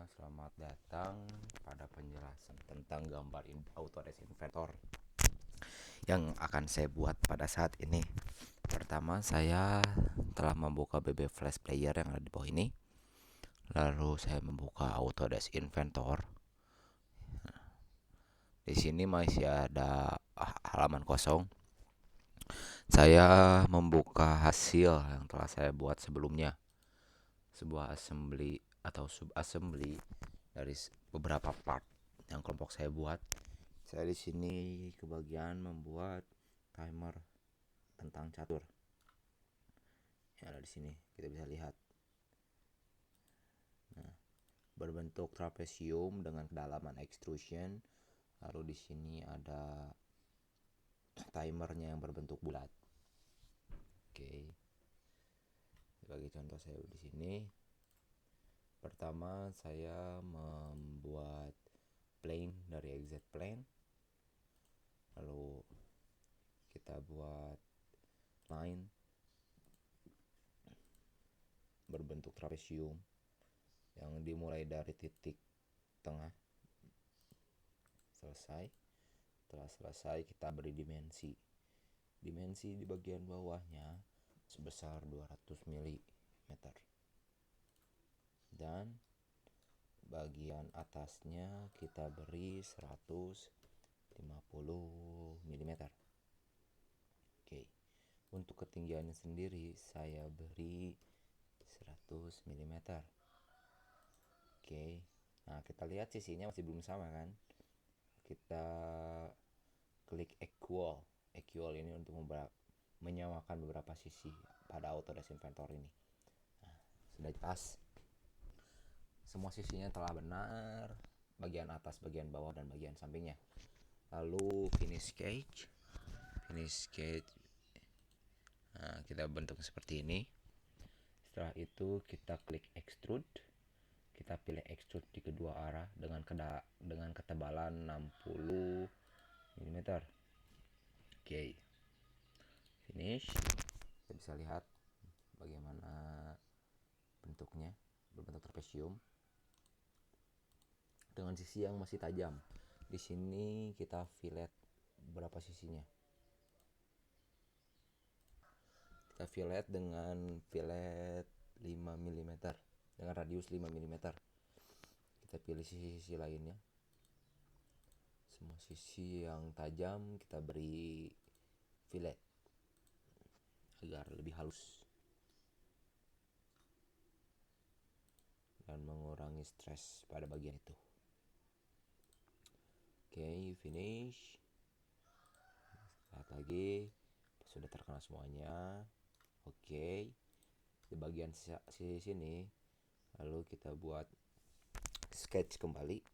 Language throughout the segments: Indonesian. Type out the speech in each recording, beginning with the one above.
Selamat datang pada penjelasan tentang gambar Autodesk Inventor yang akan saya buat pada saat ini. Pertama, saya telah membuka BB Flash Player yang ada di bawah ini. Lalu saya membuka Autodesk Inventor. Di sini masih ada halaman kosong. Saya membuka hasil yang telah saya buat sebelumnya. Sebuah assembly atau sub-assembly dari beberapa part yang kelompok saya buat. Saya di sini kebagian membuat timer tentang catur. Ya, ada di sini kita bisa lihat. Nah, berbentuk trapesium dengan kedalaman extrusion. Lalu di sini ada timernya yang berbentuk bulat. Oke. Sebagai contoh saya di sini. Pertama saya membuat plane dari exit plane. Lalu kita buat line berbentuk trapesium yang dimulai dari titik tengah. Setelah selesai kita beri dimensi di bagian bawahnya sebesar 200 mm dan bagian atasnya kita beri 150 mm. Oke. Untuk ketinggiannya sendiri saya beri 100 mm. Oke. Nah, kita lihat sisinya masih belum sama kan? Kita klik equal ini untuk menyamakan beberapa sisi pada Autodesk Inventor ini. Nah, sudah pas. Semua sisinya telah benar, bagian atas, bagian bawah, dan bagian sampingnya. Lalu finish sketch. Nah, kita bentuk seperti ini. Setelah itu kita klik extrude. Kita pilih extrude di kedua arah dengan ketebalan 60 mm. Oke. Finish. Kita bisa lihat bagaimana bentuknya, berbentuk trapesium dengan sisi yang masih tajam. Di sini kita fillet berapa sisinya. Kita fillet dengan fillet 5 mm dengan radius 5 mm. Kita pilih sisi-sisi lainnya. Semua sisi yang tajam kita beri fillet agar lebih halus dan mengurangi stres pada bagian itu. Oke, finish. Lihat lagi, sudah terkena semuanya. Oke, di bagian sisi sini lalu kita buat sketch kembali.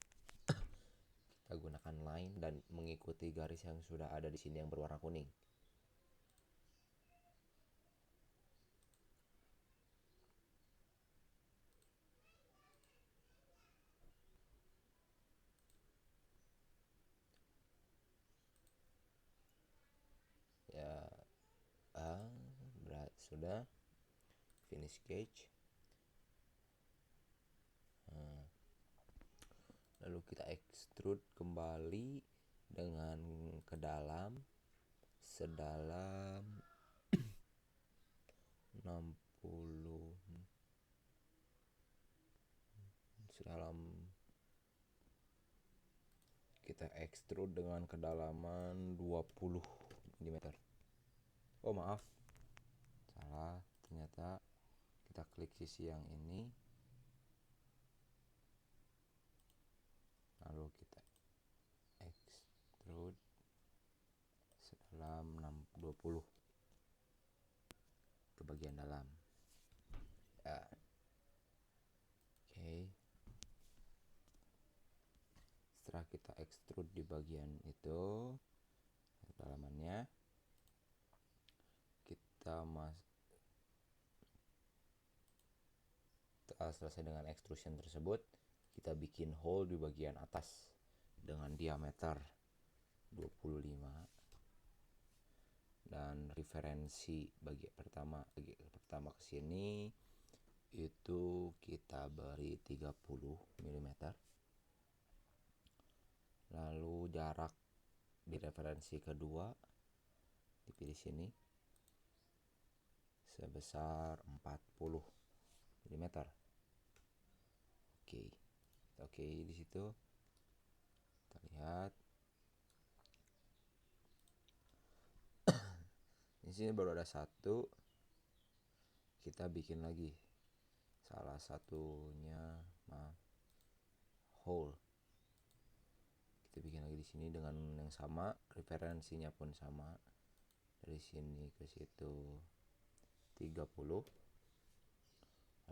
Kita gunakan line dan mengikuti garis yang sudah ada di sini yang berwarna kuning. Ya, sudah finish sketch. Lalu kita extrude kembali dengan sedalam 60 kita extrude dengan kedalaman 20 mm. Oh, maaf, salah, ternyata kita klik sisi yang ini, lalu kita extrude sedalam 20 ke bagian dalam. Ya. Oke. Setelah kita extrude di bagian itu kedalamannya, kita selesai dengan extrusion tersebut, kita bikin hole di bagian atas dengan diameter 25 dan referensi pertama ke sini itu kita beri 30 mm. Lalu jarak di referensi kedua dipilih sini sebesar 40 mm. Oke, di situ kita lihat. Di sini baru ada satu. Kita bikin lagi salah satunya hole. Kita bikin lagi di sini dengan yang sama, referensinya pun sama. Dari sini ke situ 30.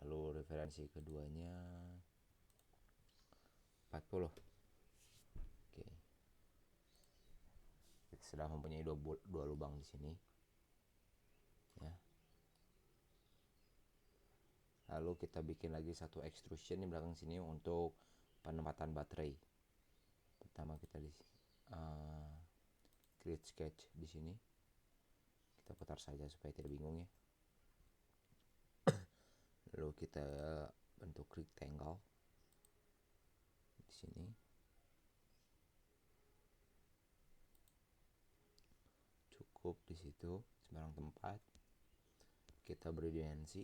Lalu referensi keduanya 40. Oke. Kita sudah mempunyai dua lubang di sini. Ya. Lalu kita bikin lagi satu extrusion di belakang sini untuk penempatan baterai. Pertama kita di create sketch di sini. Kita putar saja supaya tidak bingung ya. Lalu kita bentuk rectangle di sini. Cukup di situ sembarang tempat. Kita beri dimensi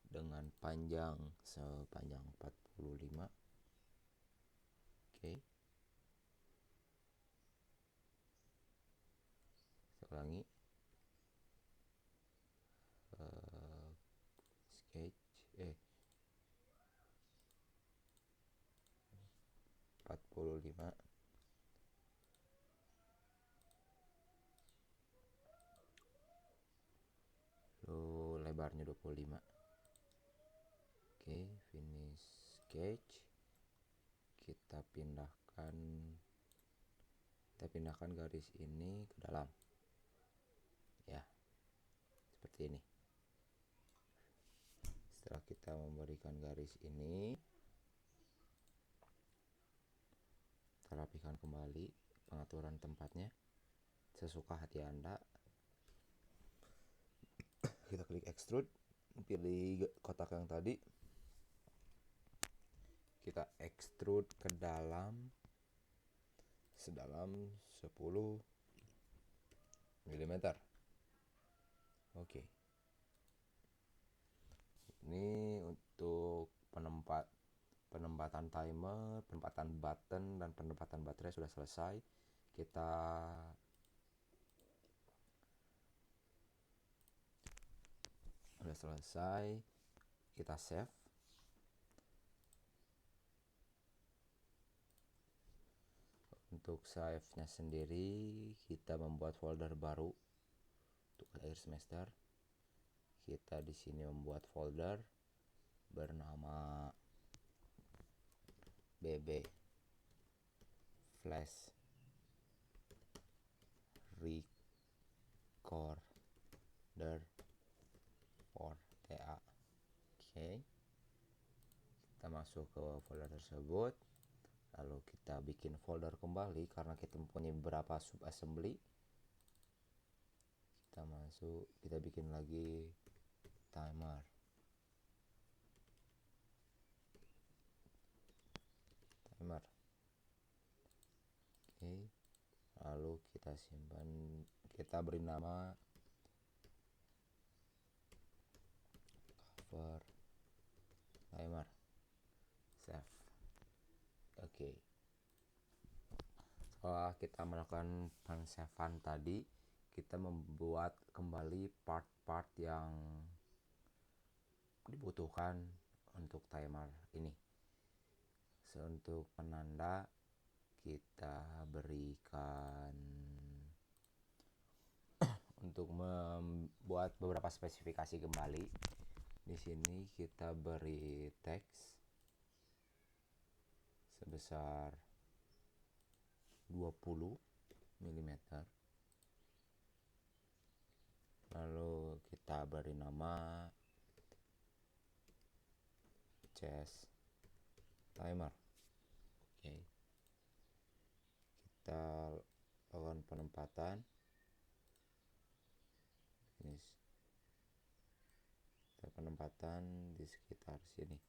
dengan panjang sepanjang 45. Oke. Ulangi. Sketch 45. Lalu lebarnya 25. Oke, finish sketch. Kita pindahkan garis ini ke dalam. Ya. Seperti ini. Setelah kita memberikan garis ini, kita rapikan kembali pengaturan tempatnya sesuka hati Anda. Kita klik extrude, pilih kotak yang tadi, kita extrude ke dalam sedalam 10 mm. Oke. Ini untuk penempatan timer, penempatan button, dan penempatan baterai sudah selesai. Kita kita save. Untuk save-nya sendiri kita membuat folder baru untuk akhir semester. Kita di sini membuat folder bernama BB Flash Recorder for TA. Oke. Kita masuk ke folder tersebut. Lalu kita bikin folder kembali karena kita mempunyai beberapa sub assembly. Kita bikin lagi timer. Oke. Lalu kita simpan, kita beri nama cover timer. Save. Oke. Setelah kita melakukan pensavean tadi, kita membuat kembali part-part yang dibutuhkan untuk timer ini. Untuk penanda kita berikan untuk membuat beberapa spesifikasi kembali. Di sini kita beri teks sebesar 20 mm. Lalu kita beri nama chess timer. Oke. Kita lakukan penempatan. penempatan di sekitar sini.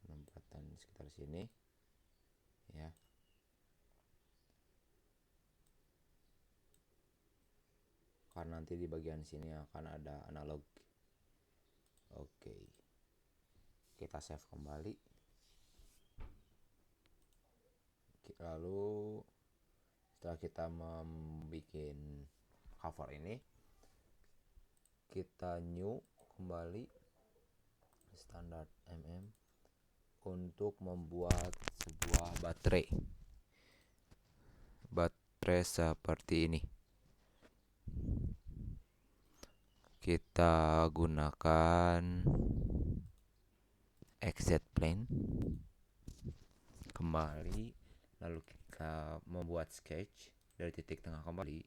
Penempatan di sekitar sini ya. Karena nanti di bagian sini akan ada analog. Oke, kita save kembali. Lalu setelah kita membuat cover ini, kita new kembali standar untuk membuat sebuah baterai seperti ini. Kita gunakan XZ plane kembali, lalu kita membuat sketch dari titik tengah kembali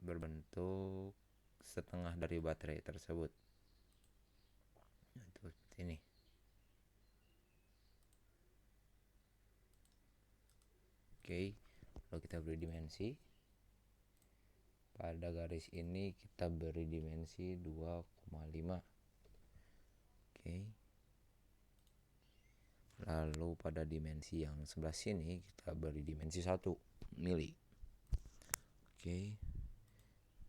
berbentuk setengah dari baterai tersebut. Itu seperti ini. Oke, lalu kita beri dimensi. Pada garis ini kita beri dimensi 2,5. Oke. Lalu pada dimensi yang sebelah sini kita beri dimensi 1 mili. Oke.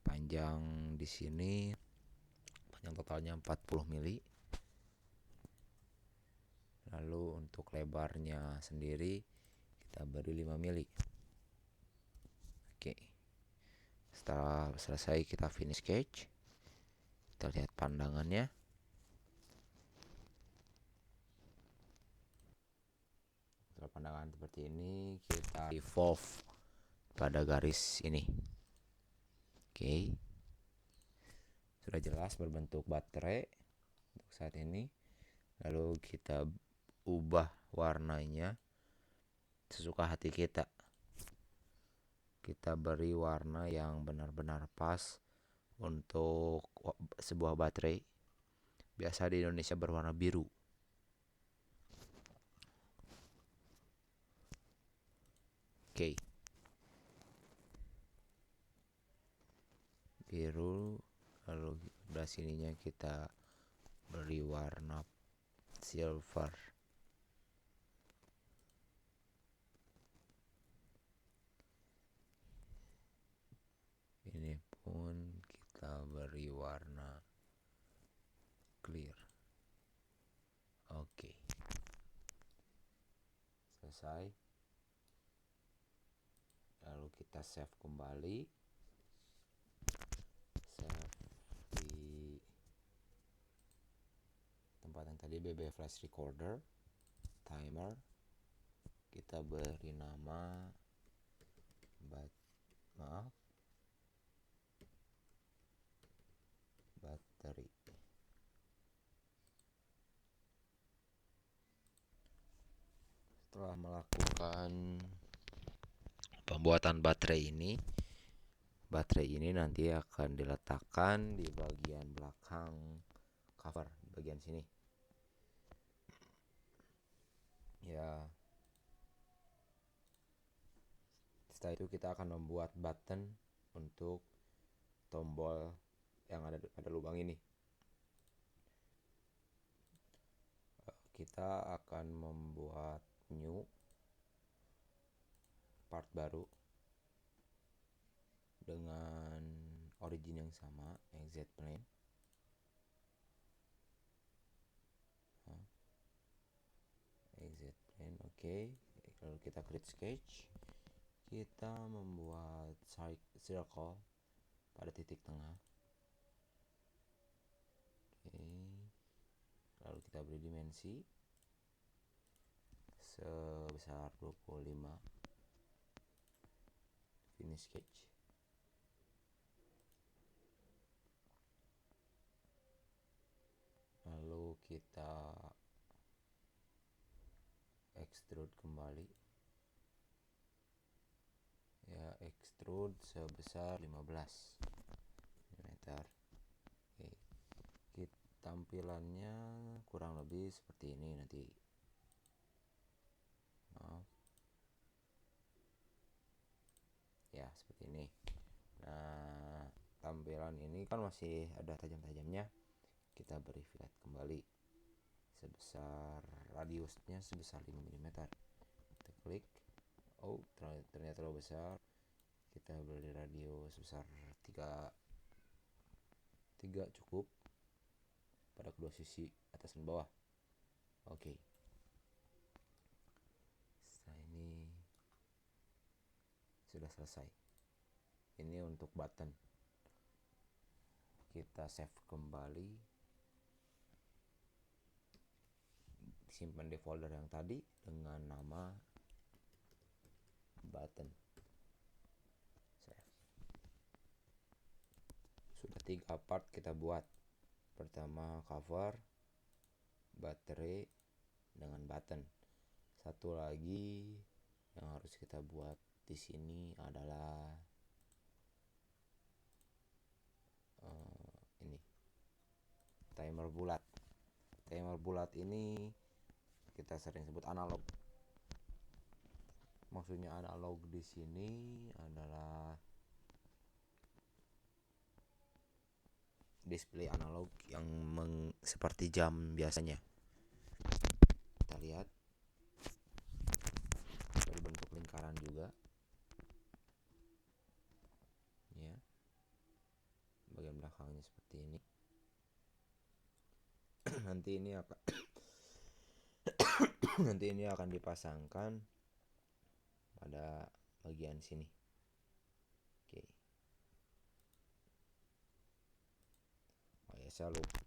Panjang di sini, panjang totalnya 40 mili. Lalu untuk lebarnya sendiri kita beri 5 mili. Oke. Setelah selesai kita finish sketch. Kita lihat pandangannya. Setelah pandangan seperti ini, kita evolve pada garis ini. Oke. Sudah jelas berbentuk baterai untuk saat ini. Lalu kita ubah warnanya sesuka hati kita. Kita beri warna yang benar-benar pas untuk sebuah baterai. Biasa di Indonesia berwarna biru. Oke. Biru, lalu sebelah sininya kita beri warna silver. Ini pun kita beri warna clear. Oke. Selesai. Lalu kita save kembali. Save di tempat yang tadi, BB Flash Recorder, timer. Kita beri nama baterai. Setelah melakukan pembuatan baterai ini nanti akan diletakkan di bagian belakang cover, bagian sini. Ya. Setelah itu kita akan membuat button untuk tombol yang ada pada lubang ini. Kita akan membuat new part baru dengan origin yang sama, XZ plane. XZ plane, oke. Lalu kita create sketch. Kita membuat circle pada titik tengah. Oke. Lalu kita beri dimensi sebesar 25. Finish sketch. Lalu kita extrude kembali. Ya, extrude sebesar 15 mm. Oke. Tampilannya kurang lebih seperti ini nanti. Maaf. Ya, seperti ini. Nah, lingkaran ini kan masih ada tajam-tajamnya, kita beri fillet kembali sebesar radiusnya sebesar 5 mm. Kita klik, oh ternyata terlalu besar, kita beri radius sebesar 3 cukup pada kedua sisi atas dan bawah. Oke. Setelah ini sudah selesai. Ini untuk button. Kita save kembali, simpan di folder yang tadi dengan nama button. Save. Sudah 3 part kita buat. Pertama cover, baterai dengan button. Satu lagi yang harus kita buat di sini adalah ini timer bulat. Timer bulat ini kita sering sebut analog. Maksudnya analog di sini adalah display analog yang seperti jam biasanya. Kita lihat berbentuk lingkaran juga, ya. Bagian belakangnya seperti ini. nanti ini akan dipasangkan pada bagian sini. Oke. Oh ya, saya lupa.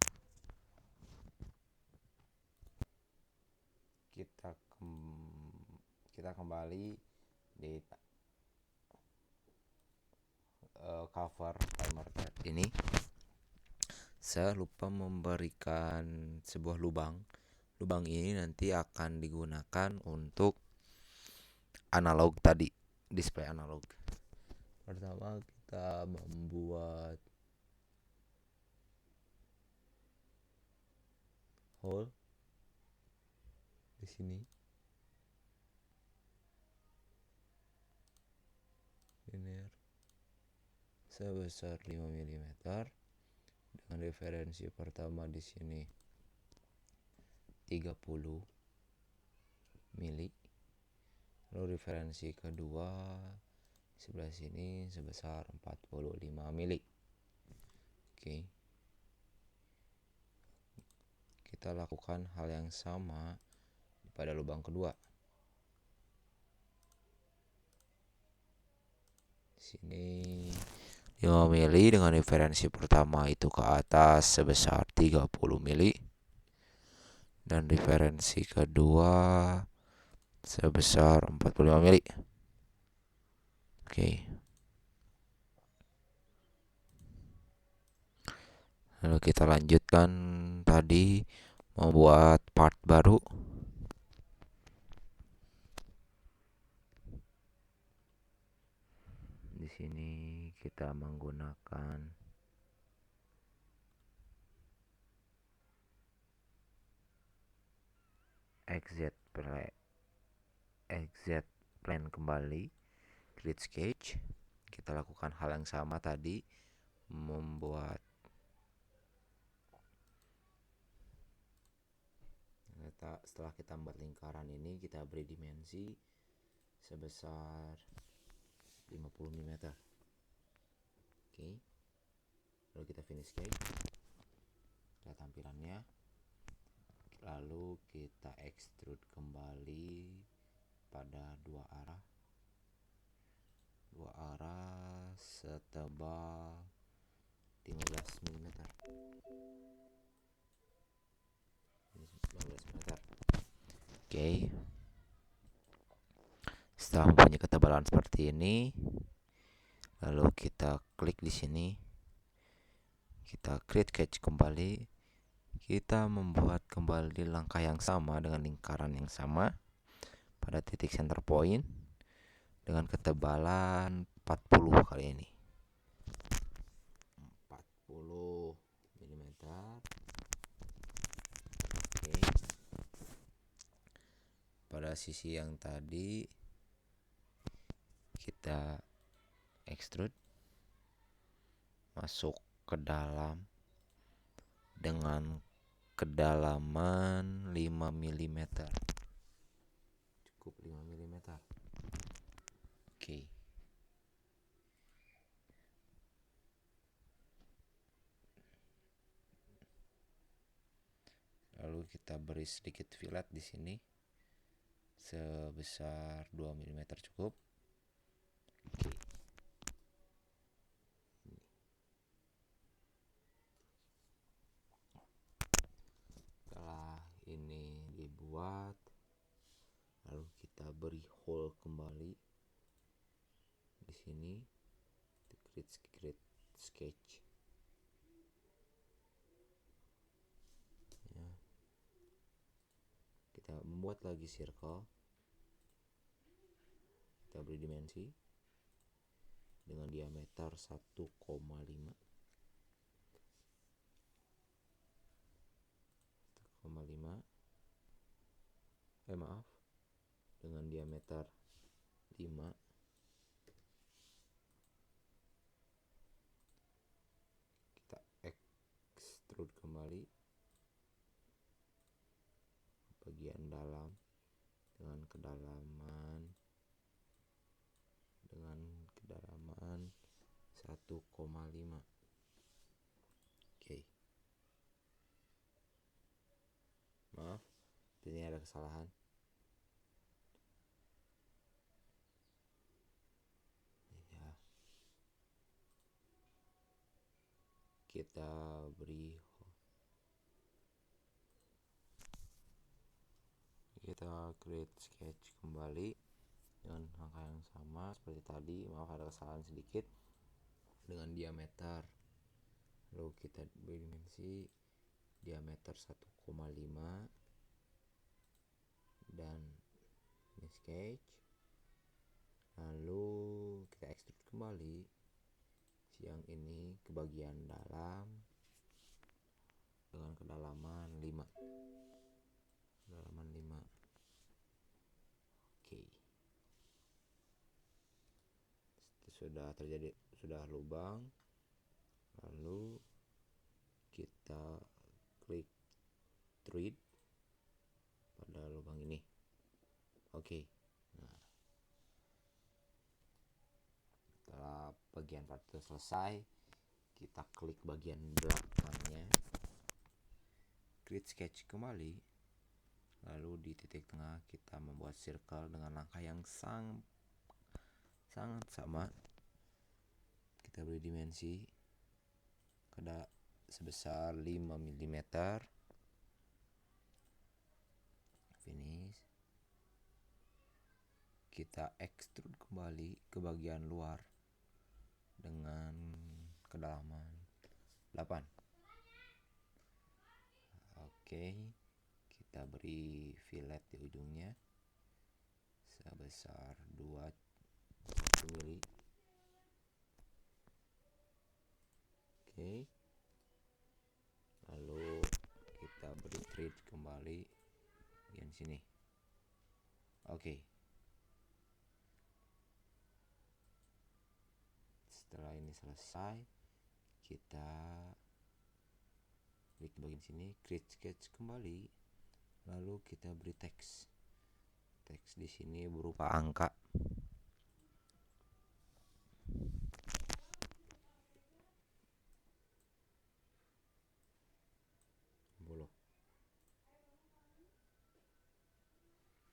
Kita kembali di cover timer ini. Saya lupa memberikan sebuah lubang. Lubang ini nanti akan digunakan untuk analog tadi, display analog. Pertama kita membuat hole di sini. Linear sebesar 5 mm dengan referensi pertama di sini 30 mili, lalu referensi kedua sebelah sini sebesar 45 mili. Oke. Kita lakukan hal yang sama pada lubang kedua. Di sini 5 mili dengan referensi pertama itu ke atas sebesar 30 mili dan referensi kedua sebesar 45 mili. Oke. Lalu kita lanjutkan tadi membuat part baru. Di sini kita menggunakan exit plan kembali, create sketch. Kita lakukan hal yang sama tadi, membuat setelah kita membuat lingkaran ini, kita beri dimensi sebesar 50 mm. Oke. Lalu kita finish sketch. Lihat tampilannya. Lalu kita extrude kembali pada dua arah setebal 15 mm. 15 mm. Oke. Setelah mempunyai ketebalan seperti ini, lalu kita klik di sini, kita create sketch kembali, kita membuat kembali langkah yang sama dengan lingkaran yang sama pada titik center point dengan ketebalan 40 kali ini. 40 mm. Oke. Pada sisi yang tadi kita extrude masuk ke dalam dengan kedalaman 5 mm. Cukup 5 mm. Oke. Lalu kita beri sedikit fillet di sini sebesar 2 mm cukup. Oke. Setelah ini dibuat, lalu kita beri hole kembali di sini, create sketch. Ya. Kita membuat lagi circle. Kita beri dimensi dengan diameter 1,5 dengan diameter 5. Kita extrude kembali bagian dalam dengan kedalaman 1,5. Oke. Maaf, ini ada kesalahan. Ya. Kita create sketch kembali dengan angka yang sama seperti tadi. Maaf, ada kesalahan sedikit dengan diameter. Lalu kita beri dimensi diameter 1,5 dan ini sketch. Lalu kita extrude kembali yang ini ke bagian dalam dengan kedalaman 5. Oke. Sudah lubang. Lalu kita klik thread pada lubang ini. Oke. Nah, setelah bagian part itu selesai, kita klik bagian belakangnya, create sketch kembali. Lalu di titik tengah kita membuat circle dengan langkah yang sangat sama. Kita beri dimensi sebesar 5 mm. Finish. Kita extrude kembali ke bagian luar dengan kedalaman 8. Oke, kita beri fillet di ujungnya sebesar 2 mm. Oke. Lalu kita beri thread kembali bagian sini. Oke. Setelah ini selesai, kita klik bagian sini, create sketch kembali. Lalu kita beri teks. Teks di sini berupa angka.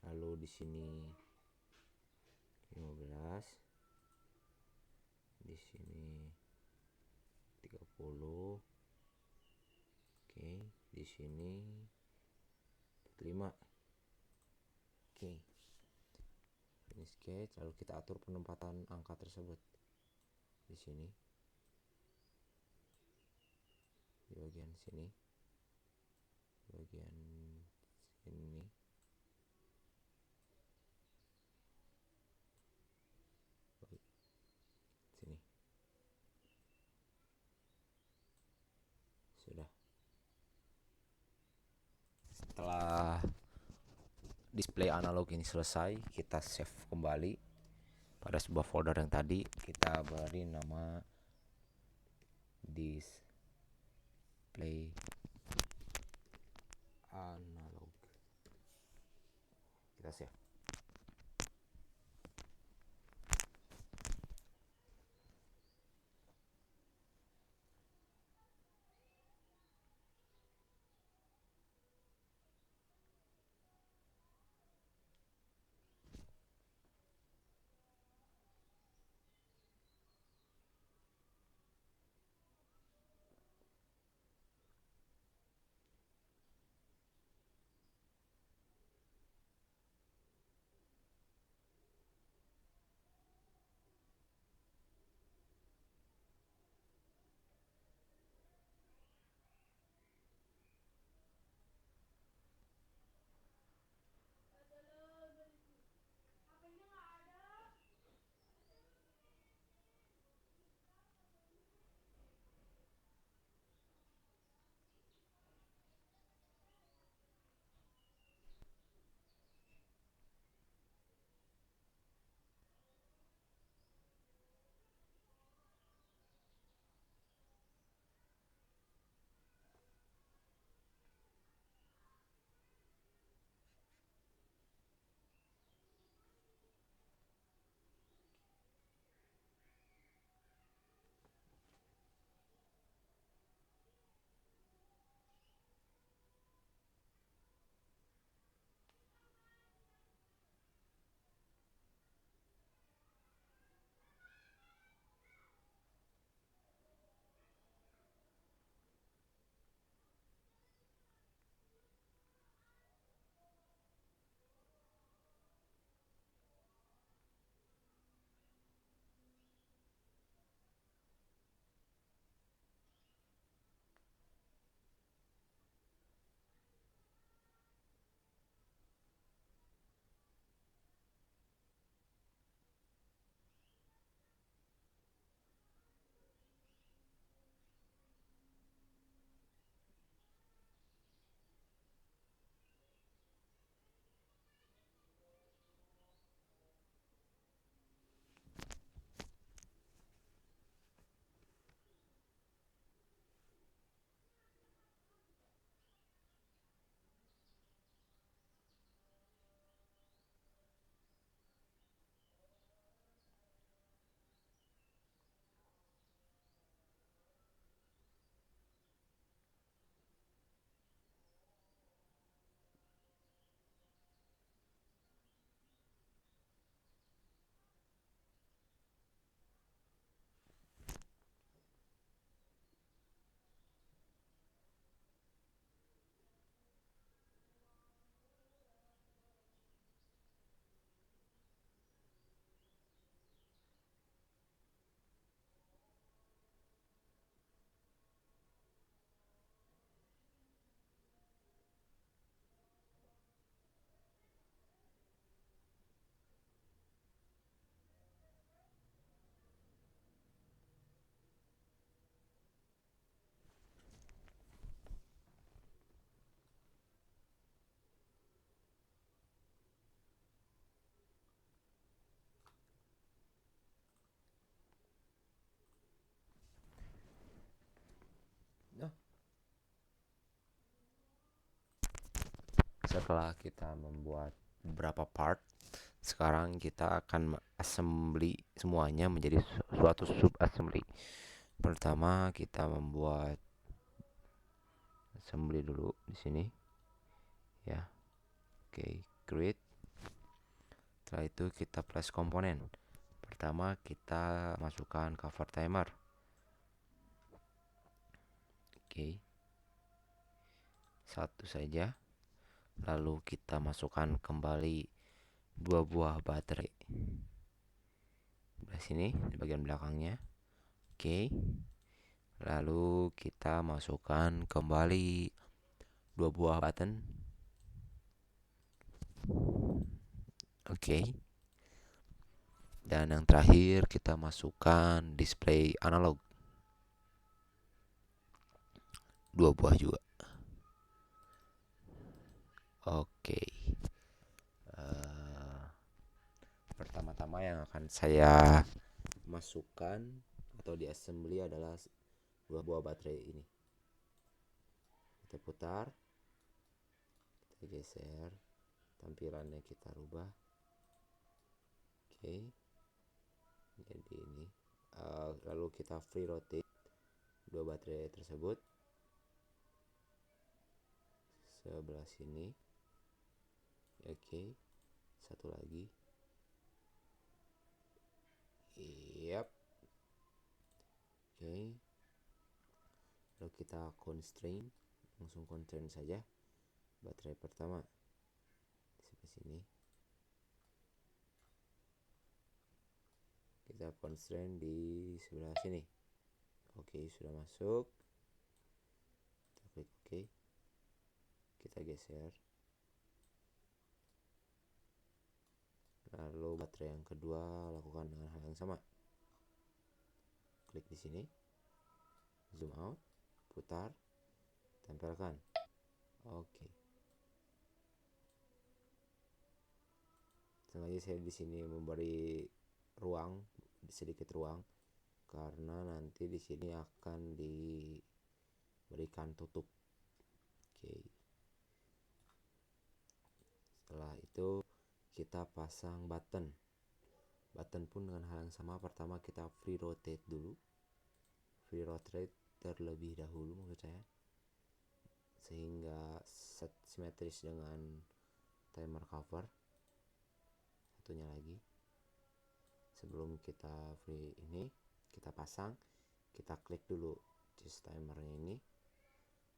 Lalu di sini 15, di sini 30. Oke, di sini 45. Oke. Ini sketch, lalu kita atur penempatan angka tersebut di sini, di bagian sini, bagian sini. Sini. Sudah. Setelah display analog ini selesai, kita save kembali pada sebuah folder yang tadi kita beri nama disk display analog. Kita save. Nah, setelah kita membuat beberapa part, sekarang kita akan assembly semuanya menjadi suatu sub assembly. Pertama kita membuat assembly dulu di sini ya. Oke, create. Setelah itu kita place komponen. Pertama kita masukkan cover timer. Oke, satu saja. Lalu kita masukkan kembali 2 buah baterai di sini di bagian belakangnya. Oke, lalu kita masukkan kembali 2 buah button. Oke, dan yang terakhir kita masukkan display analog 2 buah juga. Oke, pertama-tama yang akan saya masukkan atau di assembly adalah 2 buah baterai ini. putar, kita geser, tampilannya kita rubah. Oke, jadi ini lalu kita free rotate dua baterai tersebut sebelah sini. Oke, satu lagi. Yap. Oke, lalu kita constrain, langsung constrain saja baterai pertama di sebelah sini. Kita constrain di sebelah sini. Oke, sudah masuk. Kita klik OK. Kita geser. Lalu baterai yang kedua lakukan dengan hal yang sama. Klik di sini. Zoom out, putar, tempelkan. Oke. Sengaja saya di sini memberi ruang, sedikit ruang, karena nanti di sini akan diberikan tutup. Oke. Setelah itu kita pasang button. Button pun dengan hal yang sama. Pertama kita free rotate dulu. Free rotate terlebih dahulu maksud saya, sehingga simetris dengan timer cover. Satunya lagi, sebelum kita free ini, kita pasang, kita klik dulu just timernya ini,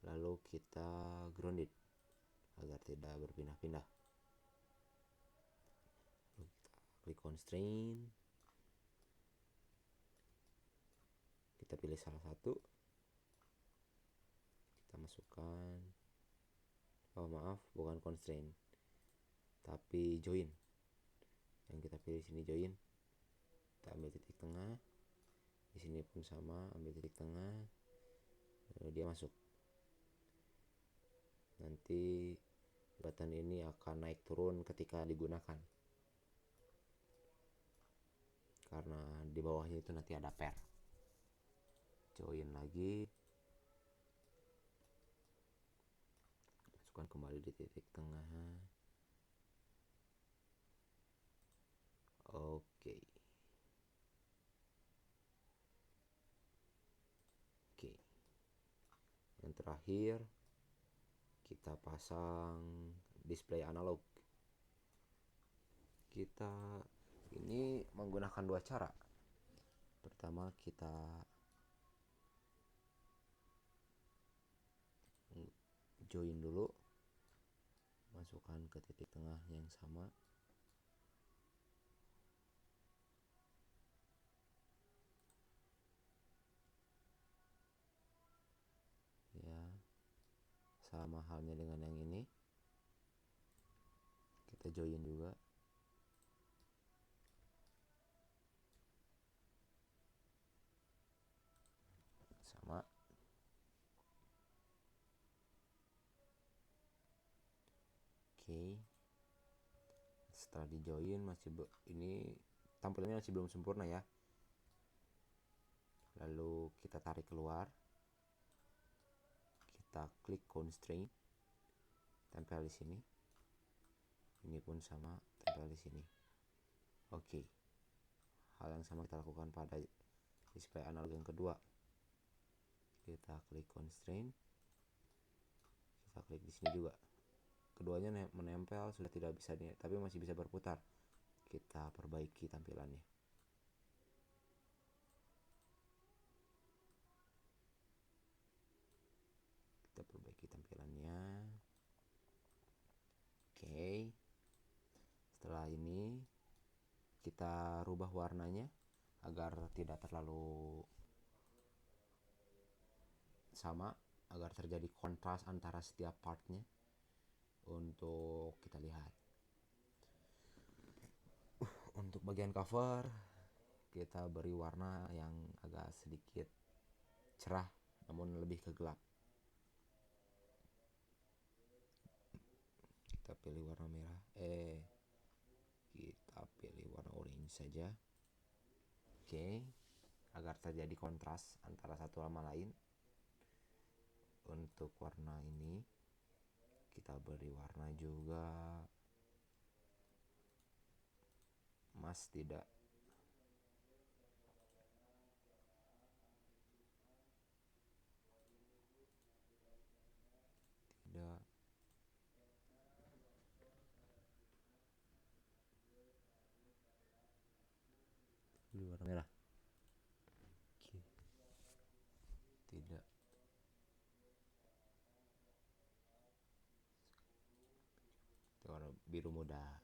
lalu kita grounded agar tidak berpindah-pindah. Lalu kita klik constraint, kita pilih salah satu, kita masukkan, oh maaf, bukan constraint tapi join. Yang kita pilih sini join, kita ambil titik tengah, di sini pun sama, ambil titik tengah, lalu dia masuk. Nanti button ini akan naik turun ketika digunakan, karena di bawahnya itu nanti ada pair. Join lagi, masukkan kembali di titik tengah. Oke. Oke. Yang terakhir kita pasang display analog. Kita ini menggunakan dua cara. Pertama kita join dulu, masukkan ke titik tengah yang sama. Ya, sama halnya dengan yang ini, kita join juga. Sama. Oke. Setelah di join ini tampilannya masih belum sempurna ya. Lalu kita tarik keluar, kita klik constraint, tempel di sini. Ini pun sama, tempel di sini. Oke. Hal yang sama kita lakukan pada display analog yang kedua. Kita klik constraint, kita klik di sini juga. Keduanya menempel, sudah tidak bisa tapi masih bisa berputar. Kita perbaiki tampilannya. Kita perbaiki tampilannya. Oke. Setelah ini kita rubah warnanya agar tidak terlalu sama, agar terjadi kontras antara setiap partnya. Untuk kita lihat, untuk bagian cover kita beri warna yang agak sedikit cerah namun lebih ke gelap. Kita pilih warna merah, kita pilih warna orange saja. Oke, agar terjadi kontras antara satu sama lain. untuk warna ini kita beri warna juga. Mas tidak tidak warna merah. Oke. Tidak warna biru muda.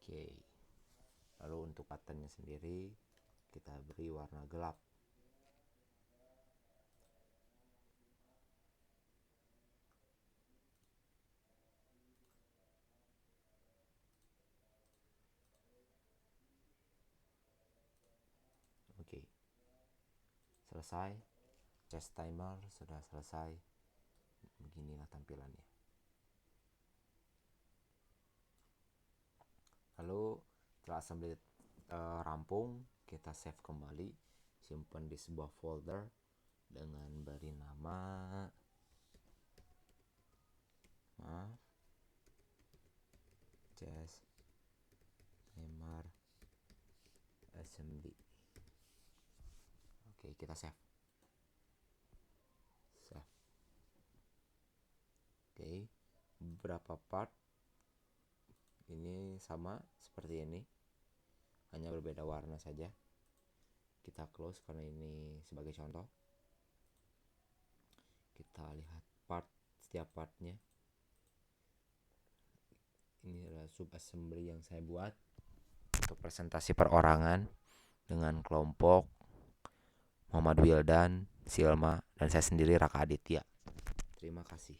Oke. Lalu untuk patternnya sendiri kita beri warna gelap. Oke. Selesai. Chest timer sudah selesai. Beginilah tampilannya. Lalu setelah assembly rampung, kita save kembali, simpan di sebuah folder dengan beri nama chest timer assembly. Oke, kita save. Oke, beberapa part ini sama seperti ini, hanya berbeda warna saja. Kita close karena ini sebagai contoh. Kita lihat setiap partnya. Ini adalah sub assembly yang saya buat untuk presentasi perorangan dengan kelompok Muhammad Wildan, Silma, dan saya sendiri Raka Aditya. Terima kasih.